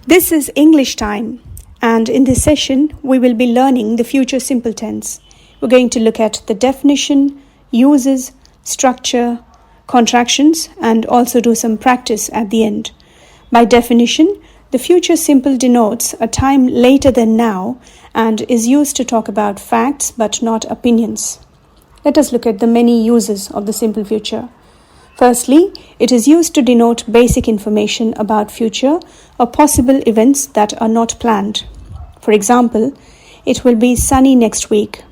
This is English time, and in this session, we will be learning the future simple tense. We're going to look at the definition, uses, structure, contractions, and also do some practice at the end. By definition, the future simple denotes a time later than now and is used to talk about facts but not opinions. Let us look at the many uses of the simple future. Firstly, it is used to denote basic information about future or possible events that are not planned. For example, it will be sunny next week.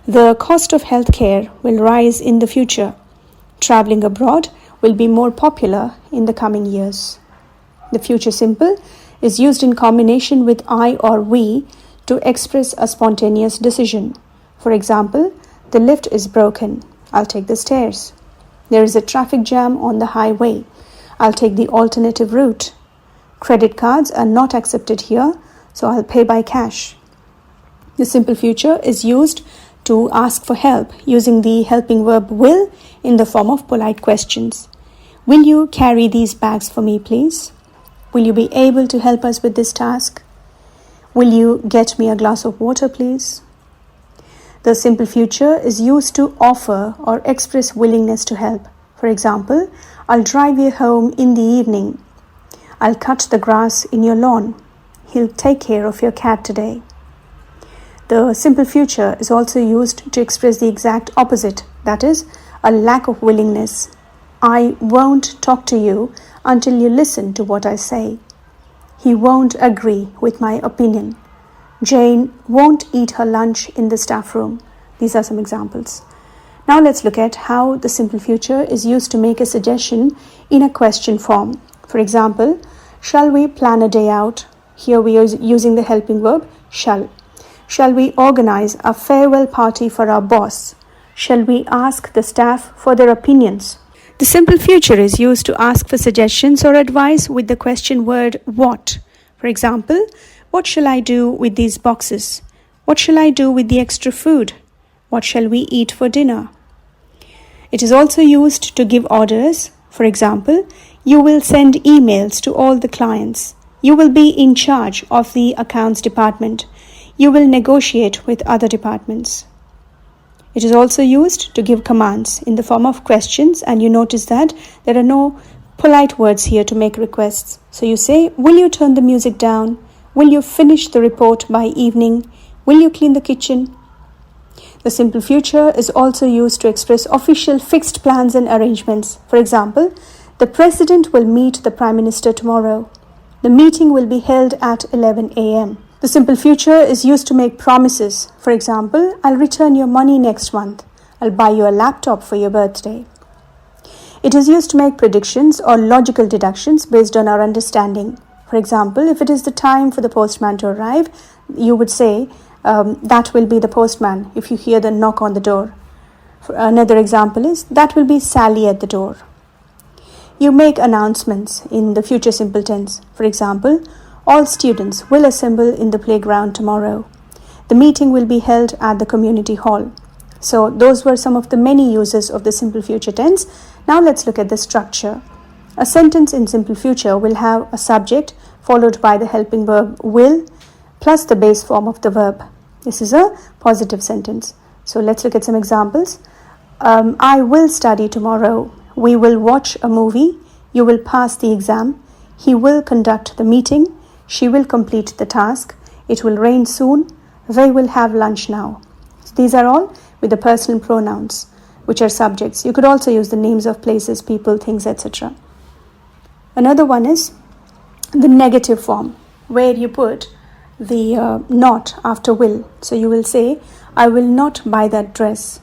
The cost of healthcare will rise in the future. Traveling abroad will be more popular in the coming years. The future simple is used in combination with I or we to express a spontaneous decision. For example, the lift is broken. I'll take the stairs. There is a traffic jam on the highway. I'll take the alternative route. Credit cards are not accepted here, so I'll pay by cash. The simple future is used to ask for help using the helping verb will in the form of polite questions. Will you carry these bags for me, please? Will you be able to help us with this task? Will you get me a glass of water, please? The simple future is used to offer or express willingness to help. For example, I'll drive you home in the evening. I'll cut the grass in your lawn. He'll take care of your cat today. The simple future is also used to express the exact opposite, that is, a lack of willingness. I won't talk to you until you listen to what I say. He won't agree with my opinion. Jane won't eat her lunch in the staff room. These are some examples. Now let's look at how the simple future is used to make a suggestion in a question form. For example, shall we plan a day out? Here we are using the helping verb shall. Shall we organize a farewell party for our boss? Shall we ask the staff for their opinions? The simple future is used to ask for suggestions or advice with the question word what. For example, what shall I do with these boxes? What shall I do with the extra food? What shall we eat for dinner? It is also used to give orders. For example, you will send emails to all the clients. You will be in charge of the accounts department. You will negotiate with other departments. It is also used to give commands in the form of questions, and you notice that there are no polite words here to make requests. So you say, will you turn the music down? Will you finish the report by evening? Will you clean the kitchen? The simple future is also used to express official fixed plans and arrangements. For example, the president will meet the prime minister tomorrow. The meeting will be held at 11 a.m. The simple future is used to make promises. For example, I'll return your money next month. I'll buy you a laptop for your birthday. It is used to make predictions or logical deductions based on our understanding. For example, if it is the time for the postman to arrive, you would say, that will be the postman if you hear the knock on the door. Another example is, that will be Sally at the door. You make announcements in the future simple tense. For example, all students will assemble in the playground tomorrow. The meeting will be held at the community hall. So those were some of the many uses of the simple future tense. Now let's look at the structure. A sentence in simple future will have a subject followed by the helping verb will plus the base form of the verb. This is a positive sentence. So let's look at some examples. I will study tomorrow. We will watch a movie. You will pass the exam. He will conduct the meeting. She will complete the task. It will rain soon. They will have lunch now. So these are all with the personal pronouns, which are subjects. You could also use the names of places, people, things, etc. Another one is the negative form, where you put the not after will. So you will say, I will not buy that dress.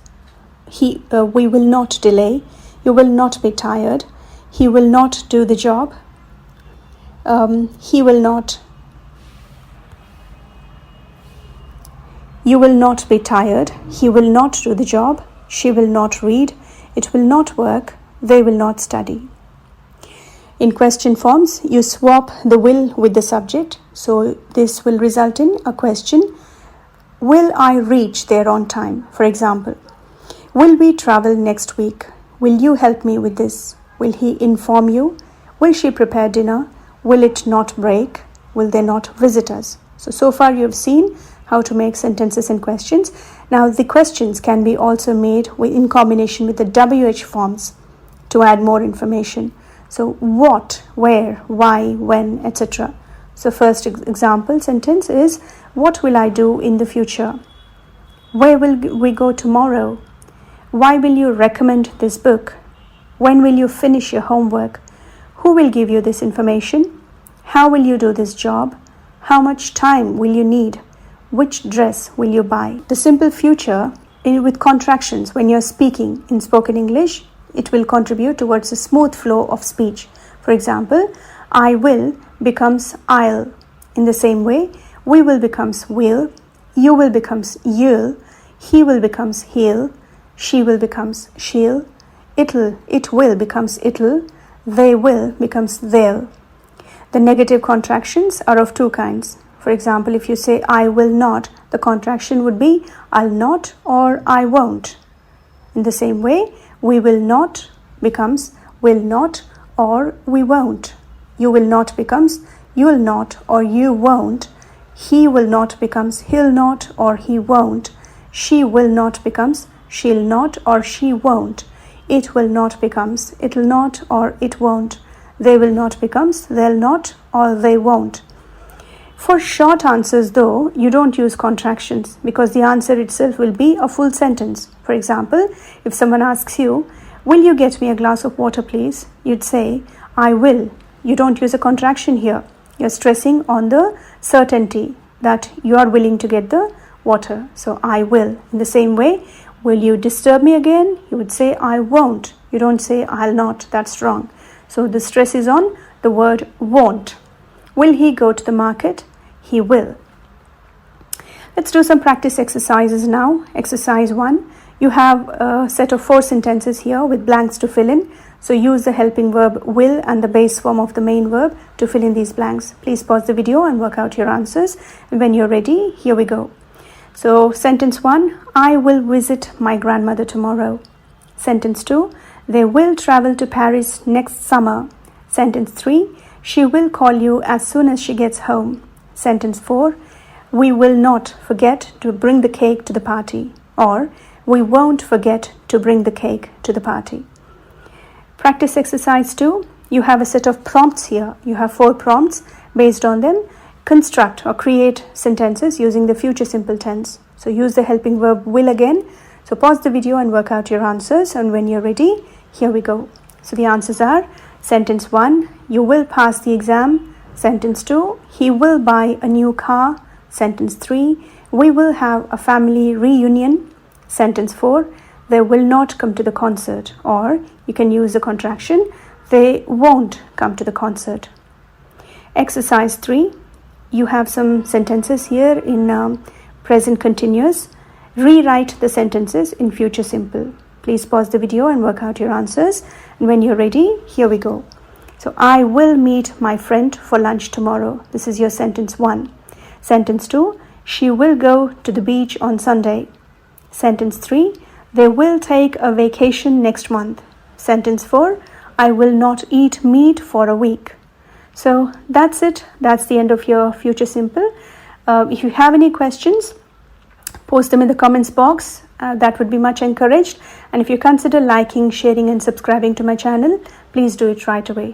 We will not delay. You will not be tired. He will not do the job. He will not. You will not be tired. He will not do the job. She will not read. It will not work. They will not study. In question forms, you swap the will with the subject. So this will result in a question. Will I reach there on time? For example, will we travel next week? Will you help me with this? Will he inform you? Will she prepare dinner? Will it not break? will they not visit us? So far you have seen how to make sentences and questions. Now the questions can be also made in combination with the WH forms to add more information. So what, where, why, when, etc. So first example sentence is, what will I do in the future? Where will we go tomorrow? Why will you recommend this book? When will you finish your homework? Who will give you this information? How will you do this job? How much time will you need? Which dress will you buy? The simple future with contractions when you're speaking in spoken English, it will contribute towards a smooth flow of speech. For example, I will becomes I'll. In the same way, we will becomes will, you will becomes you'll, he will becomes he'll, she will becomes she'll, it will becomes it'll, they will becomes they'll. The negative contractions are of two kinds. For example, if you say I will not, the contraction would be I'll not or I won't. In the same way, we will not becomes will not or we won't. You will not becomes you'll not or you won't. He will not becomes he'll not or he won't. She will not becomes she'll not or she won't. It will not becomes it'll not or it won't. They will not becomes they'll not or they won't. For short answers though, you don't use contractions because the answer itself will be a full sentence. For example, if someone asks you, will you get me a glass of water please? You'd say, I will. You don't use a contraction here. You're stressing on the certainty that you are willing to get the water. So I will. In the same way, will you disturb me again? You would say, I won't. You don't say, I'll not. That's wrong. So the stress is on the word won't. Will he go to the market? He will. Let's do some practice exercises now. Exercise 1. You have a set of 4 sentences here with blanks to fill in. So use the helping verb will and the base form of the main verb to fill in these blanks. Please pause the video and work out your answers. And when you're ready, here we go. So sentence 1, I will visit my grandmother tomorrow. Sentence 2, they will travel to Paris next summer. Sentence 3, she will call you as soon as she gets home. Sentence 4, we will not forget to bring the cake to the party. Or, we won't forget to bring the cake to the party. Practice exercise 2, you have a set of prompts here. You have 4 prompts. Based on them, construct or create sentences using the future simple tense. So use the helping verb will again. So pause the video and work out your answers. And when you're ready, here we go. So the answers are, sentence 1, you will pass the exam. Sentence 2, he will buy a new car. Sentence 3, we will have a family reunion. Sentence 4, they will not come to the concert. Or you can use the contraction, they won't come to the concert. Exercise 3, you have some sentences here in present continuous. Rewrite the sentences in future simple. Please pause the video and work out your answers. And when you're ready, here we go. So I will meet my friend for lunch tomorrow. This is your sentence 1. Sentence 2, she will go to the beach on Sunday. Sentence 3, they will take a vacation next month. Sentence 4, I will not eat meat for a week. So that's it. That's the end of your future simple. If you have any questions, post them in the comments box. That would be much encouraged. And if you consider liking, sharing and subscribing to my channel, please do it right away.